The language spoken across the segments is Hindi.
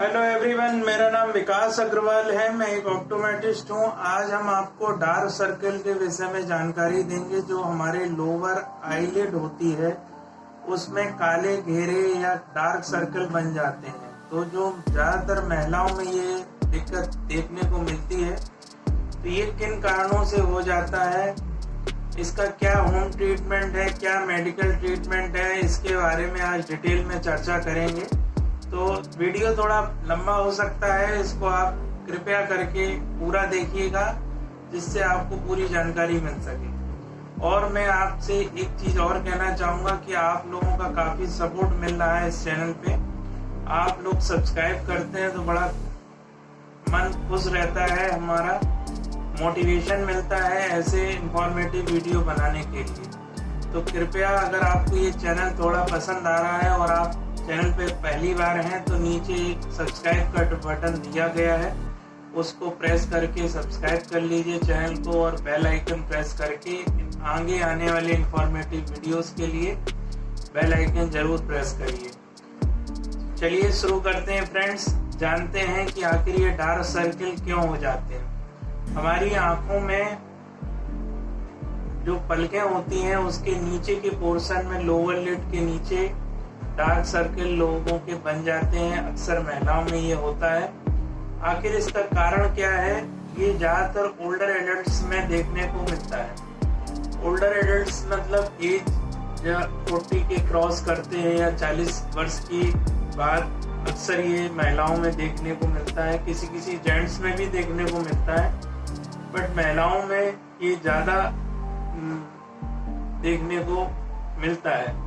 हेलो एवरीवन, मेरा नाम विकास अग्रवाल है। मैं एक ऑप्टोमेट्रिस्ट हूँ। आज हम आपको डार्क सर्कल के विषय में जानकारी देंगे। जो हमारे लोअर आईलिड होती है उसमें काले घेरे या डार्क सर्कल बन जाते हैं। तो जो ज्यादातर महिलाओं में ये दिक्कत देखने को मिलती है, तो ये किन कारणों से हो जाता है, इसका क्या होम ट्रीटमेंट है, क्या मेडिकल ट्रीटमेंट है, इसके बारे में आज डिटेल में चर्चा करेंगे। तो वीडियो थोड़ा लंबा हो सकता है, इसको आप कृपया करके पूरा देखिएगा जिससे आपको पूरी जानकारी मिल सके। और मैं आपसे एक चीज और कहना चाहूंगा कि आप लोगों का काफी सपोर्ट मिल रहा है इस चैनल पे। आप लोग सब्सक्राइब करते हैं तो बड़ा मन खुश रहता है, हमारा मोटिवेशन मिलता है ऐसे इंफॉर्मेटिव वीडियो बनाने के लिए। तो कृपया अगर आपको ये चैनल थोड़ा पसंद आ रहा है और आप चैनल पे पहली बार हैं तो नीचे एक सब्सक्राइब का बटन दिया गया है, उसको प्रेस करके सब्सक्राइब कर लीजिए चैनल को, और बेल आइकन प्रेस करके आगे आने वाले इंफॉर्मेटिव वीडियोस के लिए बेल आइकन जरूर प्रेस करिए। चलिए शुरू करते हैं फ्रेंड्स। जानते हैं कि आखिर ये डार्क सर्कल क्यों हो जाते हैं। हमारी आंखों में जो पलकें होती हैं उसके नीचे के पोर्शन में, लोअर लिड के नीचे डार्क सर्कल लोगों के बन जाते हैं। अक्सर महिलाओं में ये होता है। आखिर इसका कारण क्या है? ये ज्यादातर ओल्डर एडल्ट्स में देखने को मिलता है। ओल्डर एडल्ट्स मतलब एज 40 के क्रॉस करते हैं या 40 वर्ष की बाद अक्सर ये महिलाओं में देखने को मिलता है। किसी किसी जेंट्स में भी देखने को मिलता है, बट महिलाओं में ये ज्यादा देखने को मिलता है।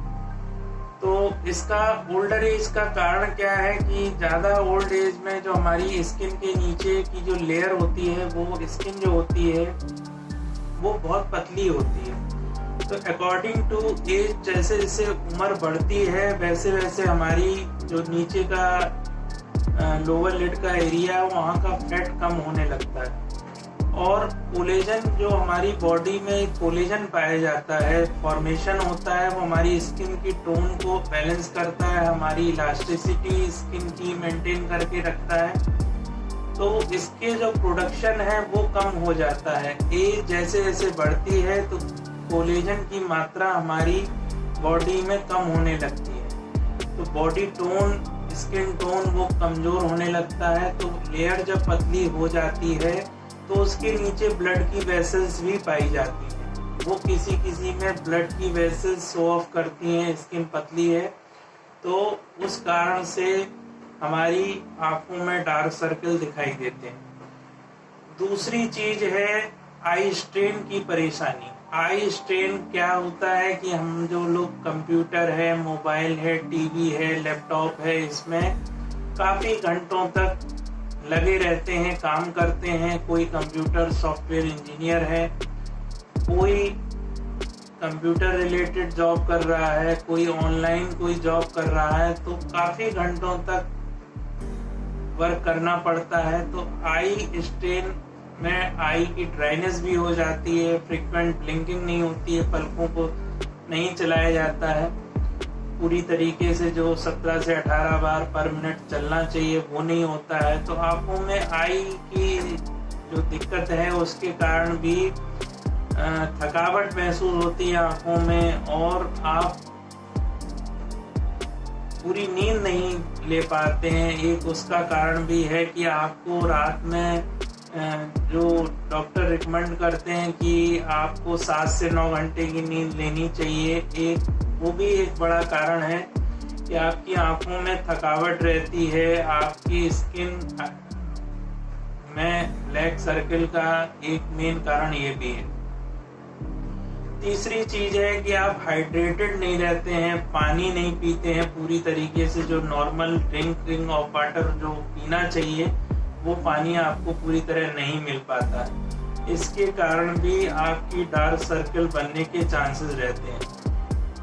तो इसका ओल्डर एज का कारण क्या है कि ज्यादा ओल्ड एज में जो हमारी स्किन के नीचे की जो लेयर होती है, वो स्किन जो होती है वो बहुत पतली होती है। तो अकॉर्डिंग टू एज, जैसे जैसे उम्र बढ़ती है वैसे वैसे हमारी जो नीचे का लोअर लिड का एरिया है वहाँ का फैट कम होने लगता है। और कोलेजन, जो हमारी बॉडी में कोलेजन पाया जाता है, फॉर्मेशन होता है, वो हमारी स्किन की टोन को बैलेंस करता है, हमारी इलास्टिसिटी स्किन की मेंटेन करके रखता है। तो इसके जो प्रोडक्शन है वो कम हो जाता है। एज जैसे जैसे बढ़ती है तो कोलेजन की मात्रा हमारी बॉडी में कम होने लगती है। तो बॉडी टोन, स्किन टोन वो कमजोर होने लगता है। तो लेयर जब पतली हो जाती है तो उसके नीचे ब्लड की वेसल्स भी पाई जाती है। वो किसी किसी में ब्लड की वेसल्स शो ऑफ करती हैं, स्किन पतली है तो उस कारण से हमारी आंखों में डार्क सर्कल दिखाई देते हैं। दूसरी चीज है आई स्ट्रेन की परेशानी। आई स्ट्रेन क्या होता है कि हम जो लोग कंप्यूटर है, मोबाइल है, टीवी है, लैपटॉप है, इसमें काफी घंटों तक लगे रहते हैं, काम करते हैं। कोई कंप्यूटर सॉफ्टवेयर इंजीनियर है, कोई कंप्यूटर रिलेटेड जॉब कर रहा है, कोई ऑनलाइन कोई जॉब कर रहा है, तो काफी घंटों तक वर्क करना पड़ता है। तो आई स्ट्रेन में आई की ड्राइनेस भी हो जाती है, फ्रीक्वेंट ब्लिंकिंग नहीं होती है, पलकों को नहीं चलाया जाता है पूरी तरीके से। जो 17 से 18 बार पर मिनट चलना चाहिए वो नहीं होता है। तो आंखों में आई की जो दिक्कत है उसके कारण भी थकावट महसूस होती है आंखों में, और आप पूरी नींद नहीं ले पाते हैं। एक उसका कारण भी है कि आपको रात में जो डॉक्टर रिकमेंड करते हैं कि आपको 7 से 9 घंटे की नींद लेनी चाहिए, वो भी एक बड़ा कारण है कि आपकी आंखों में थकावट रहती है। आपकी स्किन में ब्लैक सर्कल का एक मेन कारण ये भी है। तीसरी चीज है कि आप हाइड्रेटेड नहीं रहते हैं, पानी नहीं पीते हैं पूरी तरीके से। जो नॉर्मल ड्रिंकिंग ऑफ वाटर जो पीना चाहिए वो पानी आपको पूरी तरह नहीं मिल पाता है। इसके कारण भी आपकी डार्क सर्कल बनने के चांसेस रहते हैं।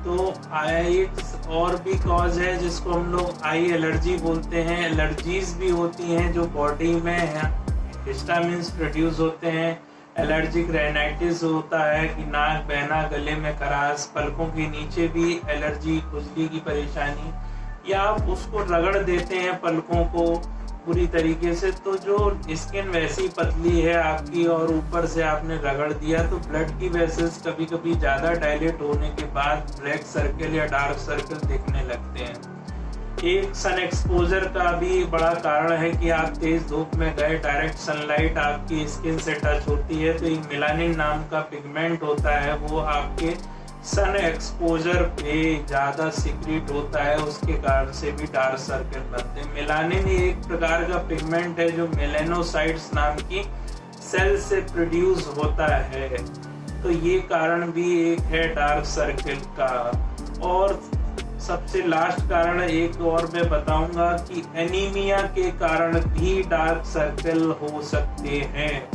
तो आई और भी कॉज है जिसको हम लोग आई एलर्जी बोलते हैं। एलर्जीज भी होती हैं जो बॉडी में हिस्टामिन्स प्रोड्यूस होते हैं। एलर्जिक रेनाइटिस होता है कि नाक बहना, गले में खराश, पलकों के नीचे भी एलर्जी, खुजली की परेशानी, या आप उसको रगड़ देते हैं पलकों को पूरी तरीके से, तो जो स्किन वैसी पतली है आपकी और ऊपर से आपने रगड़ दिया तो ब्लड की वेसल्स कभी कभी ज़्यादा डायलेट होने के बाद ब्लैक सर्कल या डार्क सर्कल दिखने लगते हैं। एक सन एक्सपोजर का भी बड़ा कारण है कि आप तेज धूप में गए, डायरेक्ट सनलाइट आपकी स्किन से टच होती है तो एक मेलानिन नाम का पिगमेंट होता है, वो आपके सन एक्सपोजर पे ज़्यादा सीक्रेट होता है, उसके कारण से भी डार्क सर्कल बनते हैं। मेलानिन एक प्रकार का पिगमेंट है जो मेलेनोसाइट्स नाम की सेल से प्रोड्यूस होता है, तो ये कारण भी एक है डार्क सर्कल का। और सबसे लास्ट कारण एक और मैं बताऊंगा कि एनीमिया के कारण भी डार्क सर्कल हो सकते हैं,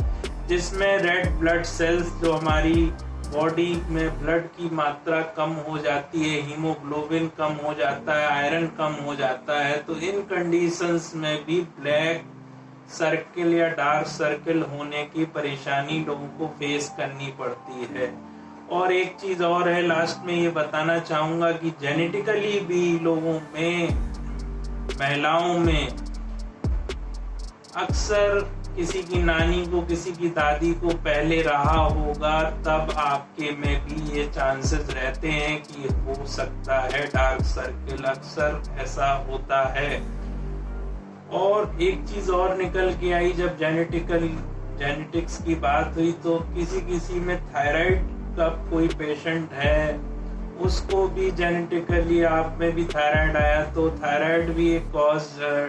जिसमें रेड ब्लड सेल्स, जो हमारी बॉडी में ब्लड की मात्रा कम हो जाती है, हीमोग्लोबिन कम हो जाता है, आयरन कम हो जाता है, तो इन कंडीशंस में भी ब्लैक सर्कल या डार्क सर्कल होने की परेशानी लोगों को फेस करनी पड़ती है। और एक चीज और है, लास्ट में ये बताना चाहूंगा कि जेनेटिकली भी लोगों में, महिलाओं में अक्सर किसी की नानी को, किसी की दादी को पहले रहा होगा, तब आपके में भी ये चांसेस रहते हैं कि हो सकता है डार्क सर्कल, अक्सर ऐसा होता है। और एक चीज और निकल के आई, जब जेनेटिक्स की बात हुई तो किसी में थायराइड का कोई पेशेंट है, उसको भी जेनेटिकली आप में भी थायराइड आया, तो थायराइड भी एक कॉज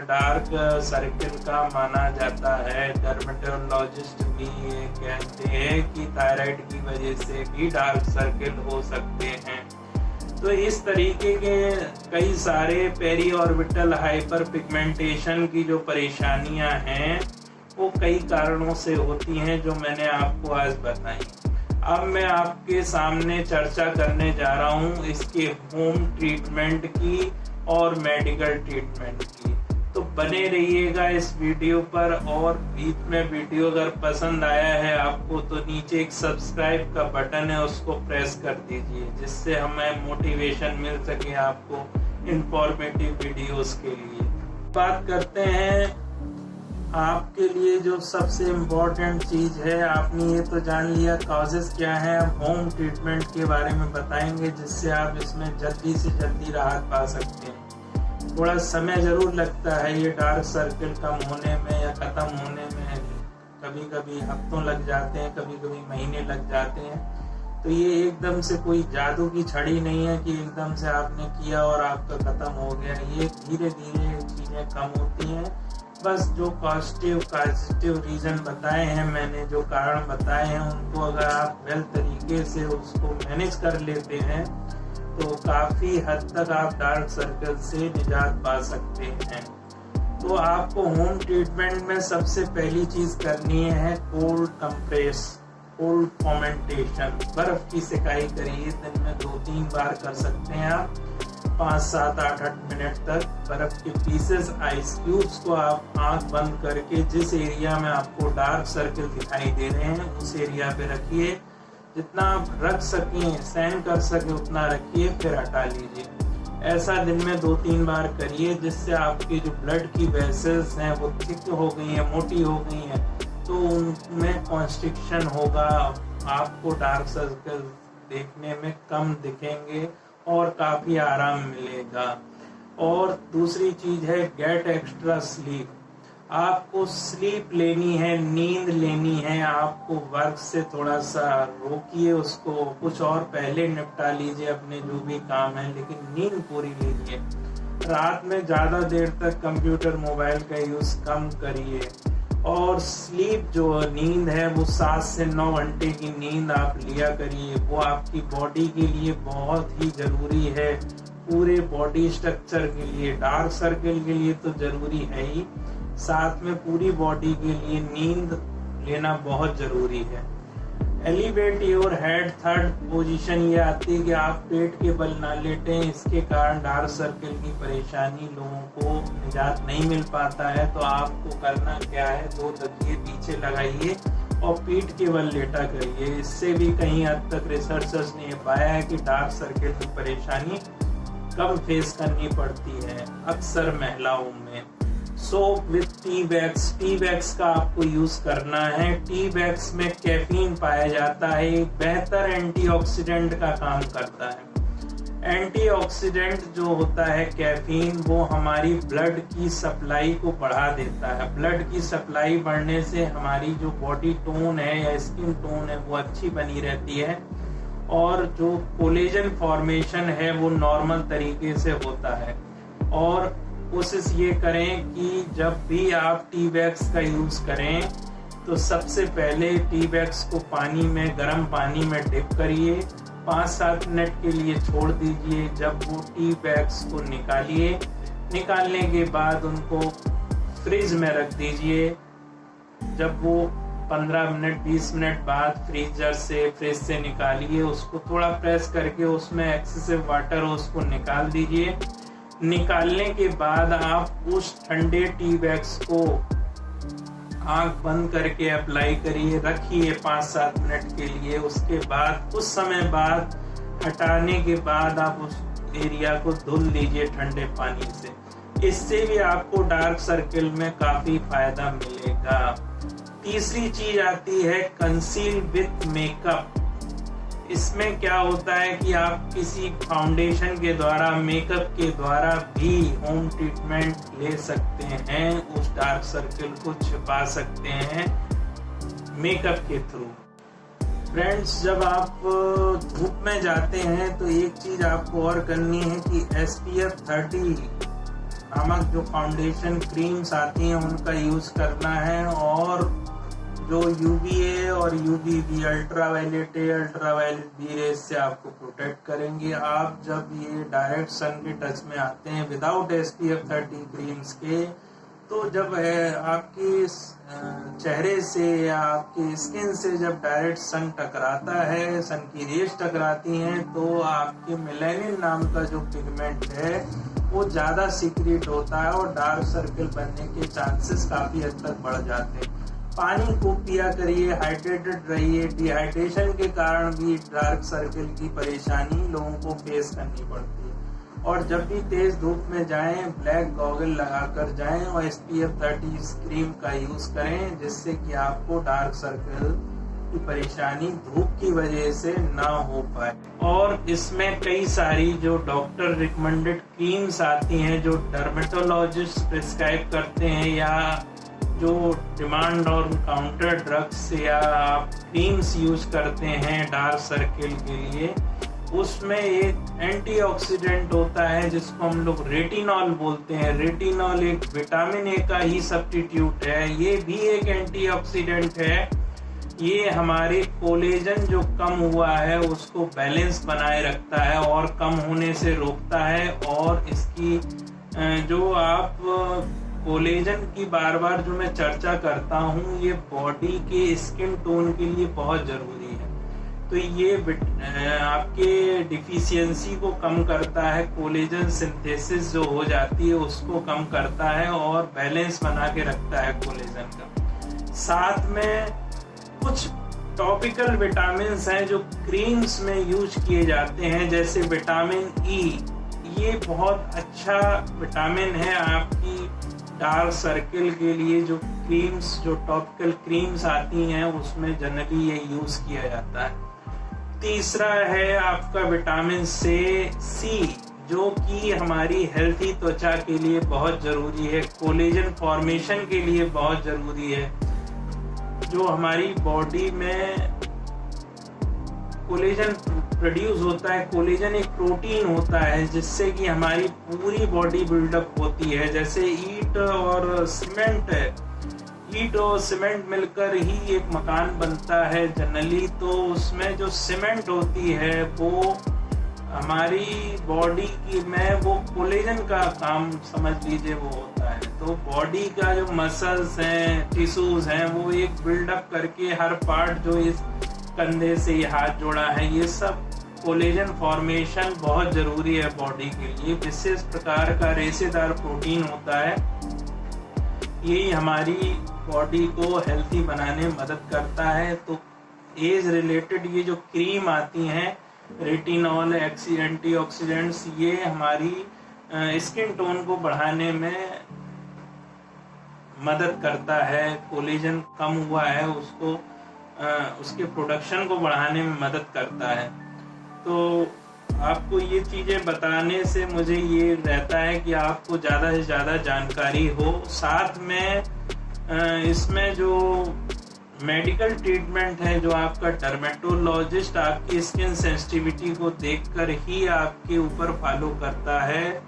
डार्क सर्कल का माना जाता है। डर्मेटोलॉजिस्ट भी ये कहते हैं कि थायराइड की वजह से भी डार्क सर्कल हो सकते हैं। तो इस तरीके के कई सारे पेरी ऑर्बिटल हाइपर पिगमेंटेशन की जो परेशानियां हैं वो कई कारणों से होती हैं, जो मैंने आपको आज बताई। अब मैं आपके सामने चर्चा करने जा रहा हूँ इसके होम ट्रीटमेंट की और मेडिकल ट्रीटमेंट की, तो बने रहिएगा इस वीडियो पर। और बीच में वीडियो अगर पसंद आया है आपको तो नीचे एक सब्सक्राइब का बटन है, उसको प्रेस कर दीजिए, जिससे हमें मोटिवेशन मिल सके आपको इंफॉर्मेटिव वीडियोस के लिए। बात करते हैं आपके लिए जो सबसे इम्पोर्टेंट चीज है, आपने ये तो जान लिया कॉजेस क्या है, अब होम ट्रीटमेंट के बारे में बताएंगे जिससे आप इसमें जल्दी से जल्दी राहत पा सकते हैं। थोड़ा समय जरूर लगता है ये डार्क सर्कल कम होने में या खत्म होने में, कभी कभी हफ्तों लग जाते हैं, कभी कभी महीने लग जाते हैं। तो ये एकदम से कोई जादू की छड़ी नहीं है कि एकदम से आपने किया और आपका खत्म हो गया, ये धीरे धीरे चीजें कम होती हैं। बस जो पॉजिटिव रीजन बताए हैं मैंने, जो कारण बताए हैं, उनको अगर आप वेल तरीके से उसको मैनेज कर लेते हैं तो काफी हद तक आप डार्क सर्कल से निजात पा सकते हैं। तो आपको होम ट्रीटमेंट में सबसे पहली चीज करनी है कोल्ड कंप्रेस, कोल्ड फॉर्मेंटेशन। बर्फ की सिकाई करिए, दिन में 2-3 बार कर सकते हैं आप, 5, 7, 8 मिनट तक। बर्फ के पीसेस, आइस क्यूब्स को आप आंख बंद करके जिस एरिया में आपको डार्क सर्कल दिखाई दे रहे हैं उस एरिया पे रखिए। जितना आप रख सकें, सहन कर सके उतना रखिए, फिर हटा लीजिए। ऐसा दिन में 2-3 बार करिए, जिससे आपकी जो ब्लड की वेसल्स हैं वो थिक हो गई हैं, मोटी हो गई हैं, तो उनमें कॉन्स्ट्रिक्शन होगा, आपको डार्क सर्कल देखने में कम दिखेंगे और काफी आराम मिलेगा। और दूसरी चीज है गेट एक्स्ट्रा स्लीप। आपको स्लीप लेनी है, नींद लेनी है। आपको वर्क से थोड़ा सा रोकिए उसको, कुछ और पहले निपटा लीजिए अपने जो भी काम है, लेकिन नींद पूरी लीजिए। रात में ज्यादा देर तक कंप्यूटर मोबाइल का यूज कम करिए। और स्लीप जो नींद है वो 7 से 9 घंटे की नींद आप लिया करिए, वो आपकी बॉडी के लिए बहुत ही जरूरी है, पूरे बॉडी स्ट्रक्चर के लिए, डार्क सर्कल के लिए तो जरूरी है ही, साथ में पूरी बॉडी के लिए नींद लेना बहुत जरूरी है। Elevate your head, third position ये आती है कि आप पेट के बल ना लेटें, इसके कारण डार्क सर्कल की परेशानी लोगों को निजात नहीं मिल पाता है। तो आपको करना क्या है, 2 तकिए पीछे लगाइए और पीठ के बल लेटा करिए। इससे भी कहीं हद तक रिसर्चर्स ने पाया है कि डार्क सर्कल की परेशानी कम फेस करनी पड़ती है अक्सर महिलाओं में। Soap with tea bags. Tea bags का आपको यूज करना है। टी बैग्स में कैफीन पाया जाता है, एक बेहतर एंटीऑक्सीडेंट का काम करता है। एंटीऑक्सीडेंट जो होता है कैफीन, वो हमारी ब्लड की सप्लाई को बढ़ा देता है। ब्लड की सप्लाई बढ़ने से हमारी जो बॉडी टोन है या स्किन टोन है वो अच्छी बनी रहती है, और जो कोलेजन फॉर्मेशन है वो नॉर्मल तरीके से होता है। और कोशिश ये करें कि जब भी आप टी बैग्स का यूज करें तो सबसे पहले टी बैग्स को पानी में, गर्म पानी में डिप करिए, 5-7 मिनट के लिए छोड़ दीजिए। जब वो टी बैग्स को निकालिए, निकालने के बाद उनको फ्रिज में रख दीजिए। जब वो 15 मिनट 20 मिनट बाद फ्रिज से निकालिए, उसको थोड़ा प्रेस करके उसमें एक्सेसिव वाटर हो उसको निकाल दीजिए। निकालने के बाद आप उस ठंडे टी बैग्स को आंख बंद करके अप्लाई करिए, रखिए 5-7 मिनट के लिए। उसके बाद कुछ समय बाद हटाने के बाद आप उस एरिया को धुल लीजिए ठंडे पानी से। इससे भी आपको डार्क सर्किल में काफी फायदा मिलेगा। तीसरी चीज आती है कंसील विथ मेकअप। इसमें क्या होता है कि आप किसी फाउंडेशन के द्वारा, मेकअप के द्वारा भी होम ट्रीटमेंट ले सकते हैं, उस डार्क सर्किल को छिपा सकते हैं मेकअप के थ्रू। फ्रेंड्स, जब आप धूप में जाते हैं तो एक चीज आपको और करनी है कि SPF 30 नामक जो फाउंडेशन क्रीम्स आती हैं उनका यूज करना है, और जो UVA और UVB अल्ट्रावायलेट बी रेज से आपको प्रोटेक्ट करेंगे। आप जब ये डायरेक्ट सन के टच में आते हैं विदाउट SPF 30 क्रीम्स के, तो जब आपके चेहरे से या आपकी स्किन से जब डायरेक्ट सन टकराता है, सन की रेज टकराती हैं, तो आपके मेलानिन नाम का जो पिगमेंट है वो ज्यादा सीक्रेट होता है और डार्क सर्कल बनने के चांसेस काफी हद तक बढ़ जाते हैं। पानी खूब पिया करिए, हाइड्रेटेड रहिए। डिहाइड्रेशन के कारण भी डार्क सर्कल की परेशानी लोगों को फेस करनी पड़ती है। और जब भी तेज धूप में जाएं, ब्लैक गॉगल लगाकर जाएं और SPF 30 क्रीम का यूज करें, जिससे कि आपको डार्क सर्कल की परेशानी धूप की वजह से ना हो पाए। और इसमें कई सारी जो डॉक्टर रिकमेंडेड क्रीम्स आती हैं, जो डर्मेटोलॉजिस्ट प्रिस्क्राइब करते हैं, या जो डिमांड और काउंटर ड्रग्स या आप क्रीम्स यूज करते हैं डार्क सर्किल के लिए, उसमें एक एंटीऑक्सीडेंट होता है जिसको हम लोग रेटिनॉल बोलते हैं। रेटिनॉल एक विटामिन ए का ही सब्स्टिट्यूट है, ये भी एक एंटीऑक्सीडेंट है। ये हमारे कोलेजन जो कम हुआ है उसको बैलेंस बनाए रखता है और कम होने से रोकता है। और इसकी जो आप कोलेजन की बार बार जो मैं चर्चा करता हूँ, ये बॉडी के स्किन टोन के लिए बहुत जरूरी है। तो ये आपके डिफिशियंसी को कम करता है, कोलेजन सिंथेसिस जो हो जाती है उसको कम करता है और बैलेंस बना के रखता है कोलेजन का। साथ में कुछ टॉपिकल विटामिन हैं जो क्रीम्स में यूज किए जाते हैं, जैसे विटामिन ई। ये बहुत अच्छा विटामिन है आपकी डार्क सर्किल के लिए। जो क्रीम्स, जो टॉपिकल क्रीम्स आती हैं उसमें जनरली ये यूज किया जाता है। तीसरा है आपका विटामिन सी, जो कि हमारी हेल्थी त्वचा के लिए बहुत जरूरी है, कोलेजन फॉर्मेशन के लिए बहुत जरूरी है। जो हमारी बॉडी में कोलेजन प्रोड्यूस होता है, कोलेजन एक प्रोटीन होता है जिससे कि हमारी पूरी बॉडी बिल्डअप होती है। जैसे ईंट और सीमेंट है, ईंट और सीमेंट मिलकर ही एक मकान बनता है जनरली, तो उसमें जो सीमेंट होती है वो हमारी बॉडी की में वो कोलेजन का काम समझ लीजिए वो होता है। तो बॉडी का जो मसल्स हैं, टिश्यूज हैं, वो एक बिल्डअप करके हर पार्ट, जो इस कंधे से ये हाथ जोड़ा है, ये सब कोलेजन फॉर्मेशन बहुत जरूरी है बॉडी के लिए। विशेष प्रकार का रेशेदार प्रोटीन होता है, यही हमारी बॉडी को हेल्थी बनाने में मदद करता है। तो एज रिलेटेड ये जो क्रीम आती हैं, रेटिनॉल, एंटीऑक्सीडेंट्स, ये हमारी स्किन टोन को बढ़ाने में मदद करता है, कोलेजन कम हुआ है उसको उसके प्रोडक्शन को बढ़ाने में मदद करता है। तो आपको ये चीज़ें बताने से मुझे ये रहता है कि आपको ज़्यादा से ज़्यादा जानकारी हो। साथ में इसमें जो मेडिकल ट्रीटमेंट है, जो आपका डर्मेटोलॉजिस्ट आपकी स्किन सेंसिटिविटी को देखकर ही आपके ऊपर फॉलो करता है,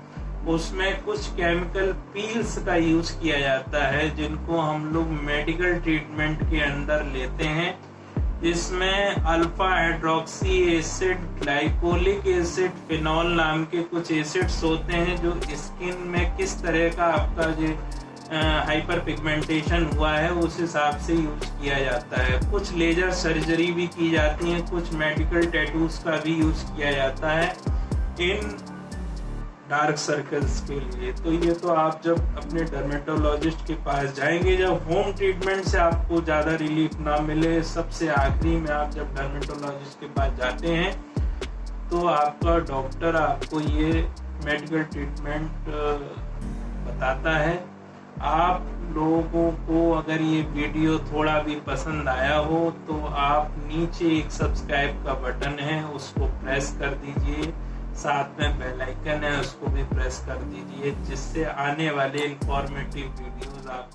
उसमें कुछ केमिकल पील्स का यूज़ किया जाता है जिनको हम लोग मेडिकल ट्रीटमेंट के अंदर लेते हैं। इसमें alpha hydroxy acid, glycolic acid, phenol नाम के कुछ एसिड्स होते हैं जो स्किन में किस तरह का आपका जो हाइपर पिगमेंटेशन हुआ है उस हिसाब से यूज किया जाता है। कुछ लेजर सर्जरी भी की जाती है, कुछ मेडिकल टैटूज का भी यूज किया जाता है इन डार्क सर्कल्स के लिए। तो ये तो आप जब अपने डर्मेटोलॉजिस्ट के पास जाएंगे, जब होम ट्रीटमेंट से आपको ज़्यादा रिलीफ ना मिले, सबसे आखिरी में आप जब डर्मेटोलॉजिस्ट के पास जाते हैं तो आपका डॉक्टर आपको ये मेडिकल ट्रीटमेंट बताता है। आप लोगों को अगर ये वीडियो थोड़ा भी पसंद आया हो तो आप नीचे एक सब्सक्राइब का बटन है उसको प्रेस कर दीजिए, साथ में बेल आइकन है उसको भी प्रेस कर दीजिए, जिससे आने वाले इंफॉर्मेटिव वीडियोस आप